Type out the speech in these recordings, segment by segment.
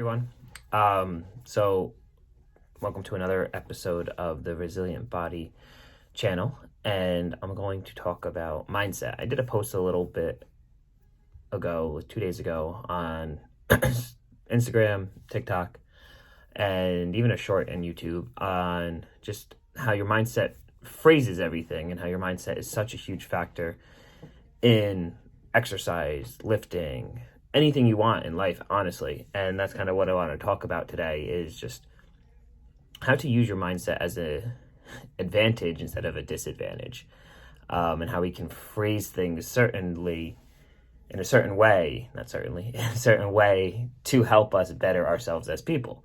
everyone. So welcome to another episode of the Resilient Body channel, and I'm going to talk about mindset. I did a post a little bit ago, 2 days ago, on Instagram, TikTok, and even a short on YouTube on just how your mindset phrases everything and how your mindset is such a huge factor in exercise, lifting, anything you want in life, honestly. And that's kind of what I want to talk about today, is just how to use your mindset as a advantage instead of a disadvantage, and how we can phrase things certainly in a certain way, not certainly, in a certain way to help us better ourselves as people.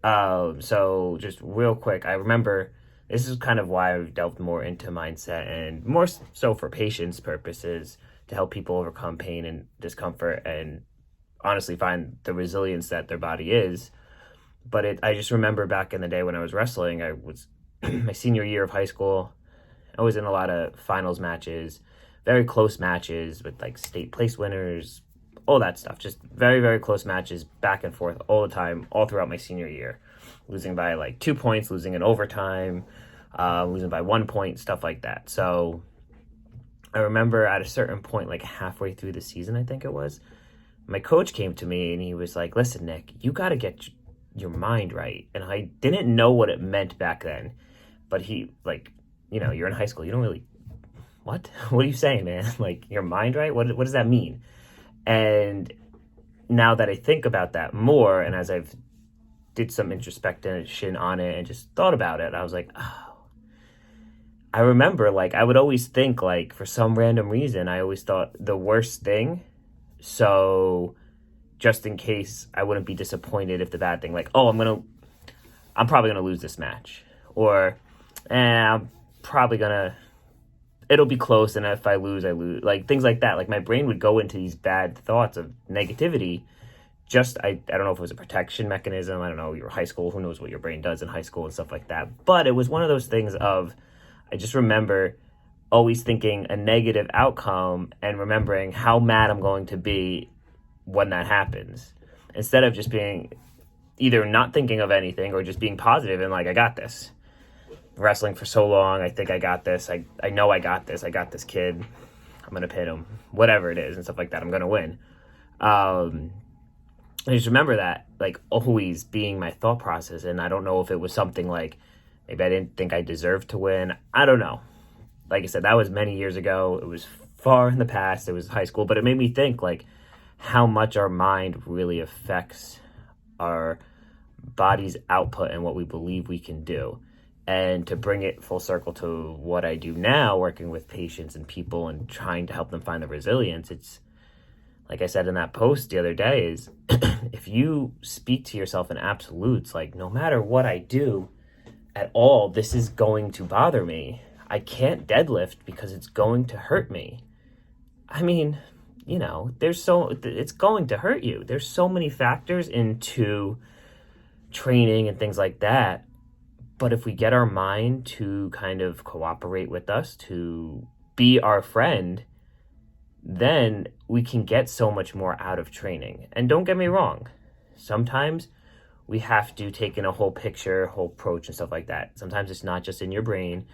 So just real quick, I remember this is kind of why I've delved more into mindset, and more so for patience purposes, to help people overcome pain and discomfort and honestly find the resilience that their body is. But I just remember back in the day when I was wrestling, I was my senior year of high school. I was in a lot of finals matches, very close matches with like state place winners, all that stuff. Just very, very close matches back and forth all the time, all throughout my senior year. Losing by like 2 points, losing in overtime, losing by 1 point, stuff like that. So I remember at a certain point, like halfway through the season, I think it was, my coach came to me and he was like, "Listen, Nick, you got to get your mind right." And I didn't know what it meant back then, but he, like, you're in high school, you don't really, what are you saying, man? Like, your mind right? What does that mean? And now that I think about that more, and as I've did some introspection on it and just thought about it, I was like, oh, I remember, like, I would always think, like, for some random reason, I always thought the worst thing. So just in case I wouldn't be disappointed if the bad thing, like, oh, I'm probably going to lose this match, or I'm probably going to, it'll be close, and if I lose, I lose. Like, things like that. Like, my brain would go into these bad thoughts of negativity. I don't know if it was a protection mechanism. I don't know, you're high school. Who knows what your brain does in high school and stuff like that. But it was one of those things of, I just remember always thinking a negative outcome and remembering how mad I'm going to be when that happens, instead of just being either not thinking of anything or just being positive and like, I got this. Wrestling for so long, I think I got this. I know I got this. I got this kid. I'm going to pin him. Whatever it is and stuff like that, I'm going to win. I just remember that, like, always being my thought process. And I don't know if it was something like, maybe I didn't think I deserved to win. I don't know. Like I said, that was many years ago. It was far in the past. It was high school. But it made me think, like, how much our mind really affects our body's output and what we believe we can do. And to bring it full circle to what I do now, working with patients and people and trying to help them find the resilience, it's like I said in that post the other day, is if you speak to yourself in absolutes, like, no matter what I do at all, this is going to bother me. I can't deadlift because it's going to hurt me. I mean, it's going to hurt you. There's so many factors into training and things like that. But if we get our mind to kind of cooperate with us, to be our friend, then we can get so much more out of training. And don't get me wrong, sometimes we have to take in a whole picture, whole approach and stuff like that. Sometimes it's not just in your brain,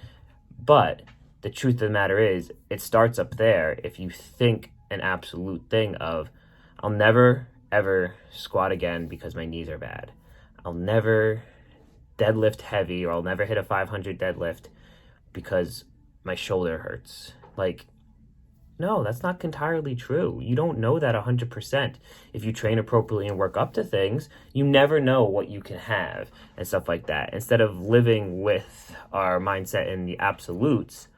but the truth of the matter is, it starts up there. If you think an absolute thing of, I'll never ever squat again because my knees are bad. I'll never deadlift heavy, or I'll never hit a 500 deadlift because my shoulder hurts. Like, no, that's not entirely true. You don't know that 100%. If you train appropriately and work up to things, you never know what you can have and stuff like that. Instead of living with our mindset in the absolutes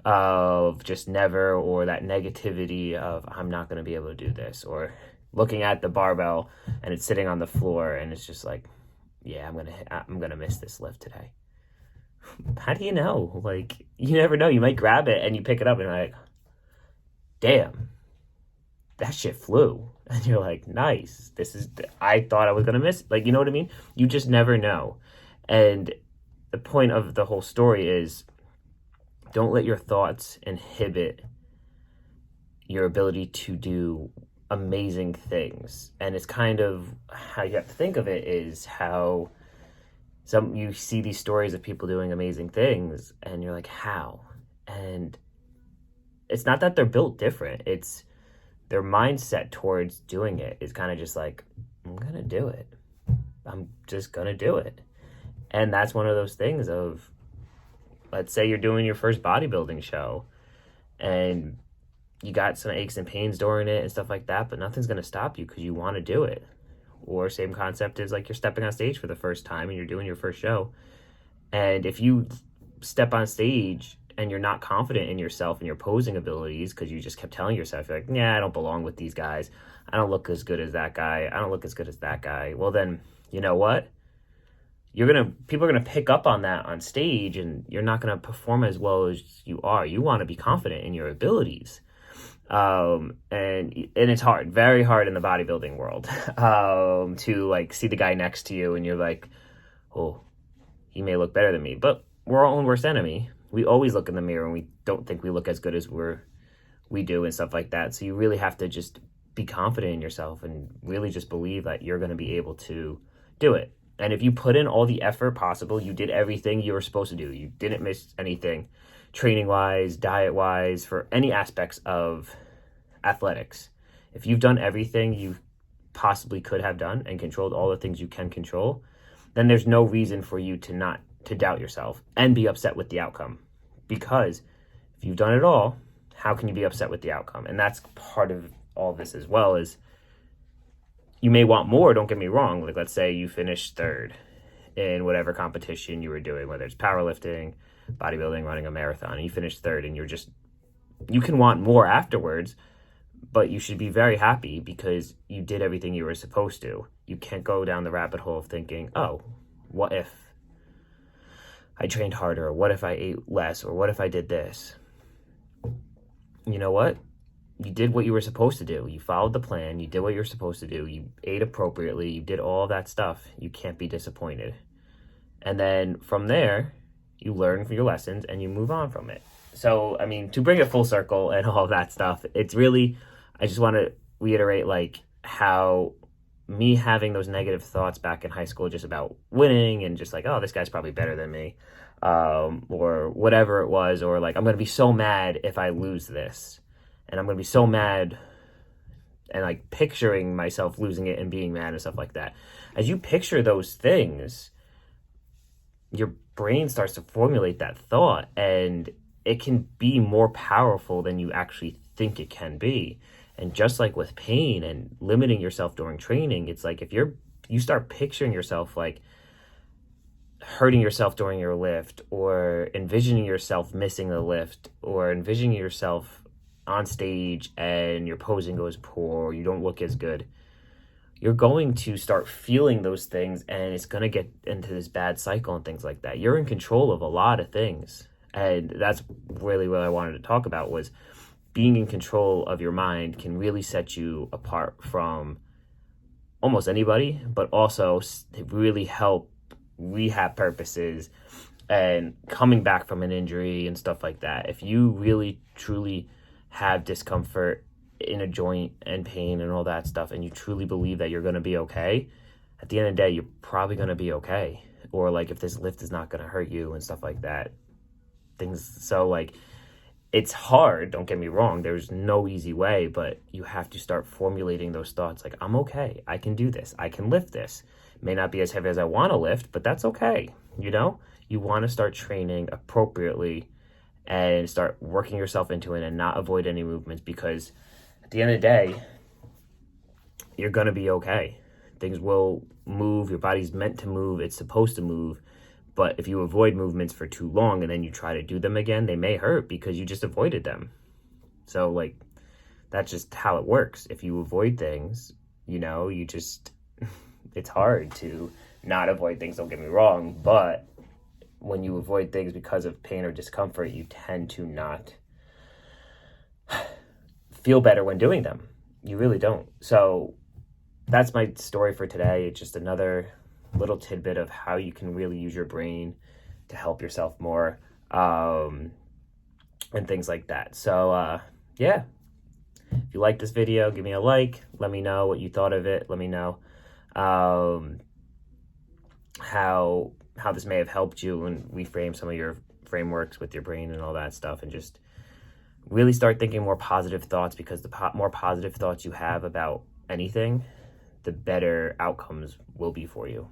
of just never, or that negativity of, I'm not going to be able to do this, or looking at the barbell and it's sitting on the floor and it's just like, yeah, I'm going to miss this lift today. How do you know? Like, you never know. You might grab it and you pick it up and you're like, damn, that shit flew. And you're like, nice. I thought I was going to miss it. Like, you know what I mean? You just never know. And the point of the whole story is, don't let your thoughts inhibit your ability to do amazing things. And it's kind of how you have to think of it is how you see these stories of people doing amazing things and you're like, how? And it's not that they're built different. It's their mindset towards doing it is kind of just like, I'm going to do it. I'm just going to do it. And that's one of those things of, let's say you're doing your first bodybuilding show and you got some aches and pains during it and stuff like that, but nothing's going to stop you because you want to do it. Or same concept is like you're stepping on stage for the first time and you're doing your first show. And if you step on stage and you're not confident in yourself and your posing abilities because you just kept telling yourself, you're like, yeah, I don't belong with these guys. I don't look as good as that guy. I don't look as good as that guy. Well, then, you know what? People are gonna pick up on that on stage, and you're not gonna perform as well as you are. You want to be confident in your abilities, and it's hard, very hard in the bodybuilding world, to like see the guy next to you, and you're like, oh, he may look better than me, but we're our own worst enemy. We always look in the mirror and we don't think we look as good as we do and stuff like that. So you really have to just be confident in yourself and really just believe that you're going to be able to do it. And if you put in all the effort possible, you did everything you were supposed to do. You didn't miss anything training-wise, diet-wise, for any aspects of athletics. If you've done everything you possibly could have done and controlled all the things you can control, then there's no reason for you to doubt yourself and be upset with the outcome. Because if you've done it all, how can you be upset with the outcome? And that's part of all this as well, is you may want more, don't get me wrong. Like, let's say you finished third in whatever competition you were doing, whether it's powerlifting, bodybuilding, running a marathon, and you finished third, and you can want more afterwards, but you should be very happy because you did everything you were supposed to. You can't go down the rabbit hole of thinking, oh, what if I trained harder? Or what if I ate less? Or what if I did this? You know what? You did what you were supposed to do. You followed the plan. You did what you're supposed to do. You ate appropriately. You did all that stuff. You can't be disappointed. And then from there, you learn from your lessons and you move on from it. So, I mean, to bring it full circle and all that stuff, it's really, I just want to reiterate like how me having those negative thoughts back in high school just about winning and just like, oh, this guy's probably better than me, or whatever it was, or like, I'm going to be so mad if I lose this. And I'm going to be so mad, and like picturing myself losing it and being mad and stuff like that. As you picture those things, your brain starts to formulate that thought, and it can be more powerful than you actually think it can be. And just like with pain and limiting yourself during training, it's like if you start picturing yourself like hurting yourself during your lift, or envisioning yourself missing the lift, or envisioning yourself on stage and your posing goes poor, or you don't look as good, you're going to start feeling those things, and it's going to get into this bad cycle and things like that. You're in control of a lot of things. And that's really what I wanted to talk about, was being in control of your mind can really set you apart from almost anybody, but also really help rehab purposes and coming back from an injury and stuff like that. If you really, truly have discomfort in a joint and pain and all that stuff, and you truly believe that you're going to be okay, at the end of the day, you're probably going to be okay. Or like if this lift is not going to hurt you and stuff like that. So like, it's hard, don't get me wrong, there's no easy way, but you have to start formulating those thoughts like, I'm okay, I can do this, I can lift this. It may not be as heavy as I want to lift, but that's okay. You know, you want to start training appropriately and start working yourself into it and not avoid any movements, because at the end of the day, you're going to be okay. Things will move. Your body's meant to move. It's supposed to move. But if you avoid movements for too long and then you try to do them again, they may hurt because you just avoided them. So like, that's just how it works. If you avoid things, you know, it's hard to not avoid things, don't get me wrong, but when you avoid things because of pain or discomfort, you tend to not feel better when doing them. You really don't. So that's my story for today. It's just another little tidbit of how you can really use your brain to help yourself more, and things like that. So, yeah, If you like this video, give me a like. Let me know what you thought of it. Let me know how this may have helped you and reframe some of your frameworks with your brain and all that stuff, and just really start thinking more positive thoughts, because the more positive thoughts you have about anything, the better outcomes will be for you.